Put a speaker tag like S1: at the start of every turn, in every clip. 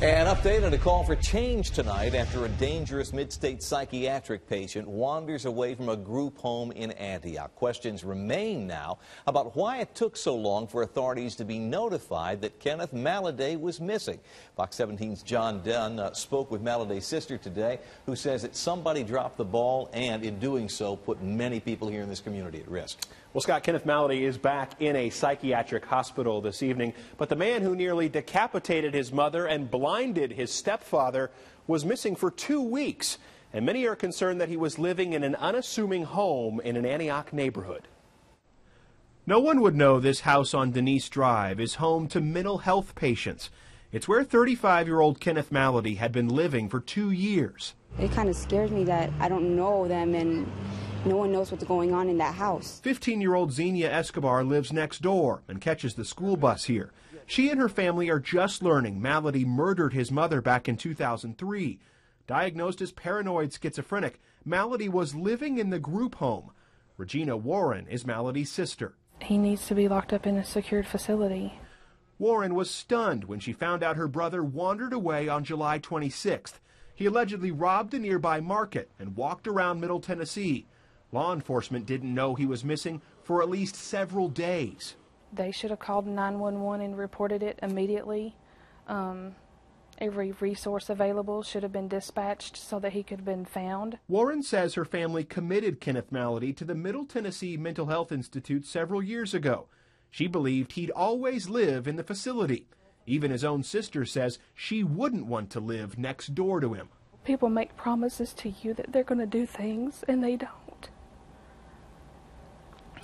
S1: An update and a call for change tonight after a dangerous mid-state psychiatric patient wanders away from a group home in Antioch. Questions remain now about why it took so long for authorities to be notified that Kenneth Maladay was missing. Fox 17's John Dunn spoke with Maladay's sister today, who says that somebody dropped the ball and in doing so put many people here in this community at risk.
S2: Well, Scott, Kenneth Maladay is back in a psychiatric hospital this evening, but the man who nearly decapitated his mother and blinded his stepfather was missing for 2 weeks, and many are concerned that he was living in an unassuming home in an Antioch neighborhood. No one would know this house on Denise Drive is home to mental health patients. It's where 35-year-old Kenneth Maladay had been living for 2 years.
S3: It kind of scares me that I don't know them and no one knows what's going on in that house.
S2: 15-year-old Xenia Escobar lives next door and catches the school bus here. She and her family are just learning Maladay murdered his mother back in 2003. Diagnosed as paranoid schizophrenic, Maladay was living in the group home. Regina Warren is Maladay's sister.
S4: He needs to be locked up in a secured facility.
S2: Warren was stunned when she found out her brother wandered away on July 26th. He allegedly robbed a nearby market and walked around Middle Tennessee. Law enforcement didn't know he was missing for at least several days.
S4: They should have called 911 and reported it immediately. Every resource available should have been dispatched so that he could have been found.
S2: Warren says her family committed Kenneth Maladay to the Middle Tennessee Mental Health Institute several years ago. She believed he'd always live in the facility. Even his own sister says she wouldn't want to live next door to him.
S4: People make promises to you that they're going to do things, and they don't.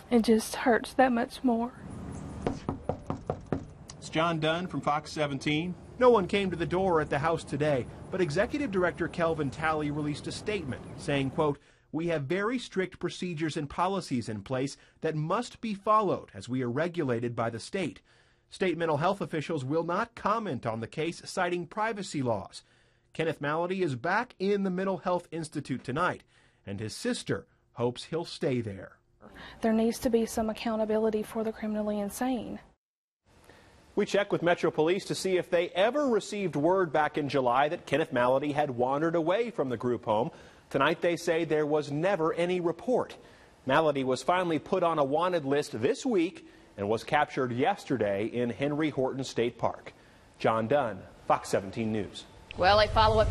S4: It just hurts that much more.
S2: It's John Dunn from Fox 17. No one came to the door at the house today, but Executive Director Kelvin Talley released a statement saying, quote, "We have very strict procedures and policies in place that must be followed as we are regulated by the state. State mental health officials will not comment on the case, citing privacy laws." Kenneth Maladay is back in the Mental Health Institute tonight, and his sister hopes he'll stay there.
S4: There needs to be some accountability for the criminally insane.
S2: We checked with Metro Police to see if they ever received word back in July that Kenneth Maladay had wandered away from the group home. Tonight they say there was never any report. Maladay was finally put on a wanted list this week and was captured yesterday in Henry Horton State Park. John Dunn, Fox 17 News.
S5: Well, a follow-up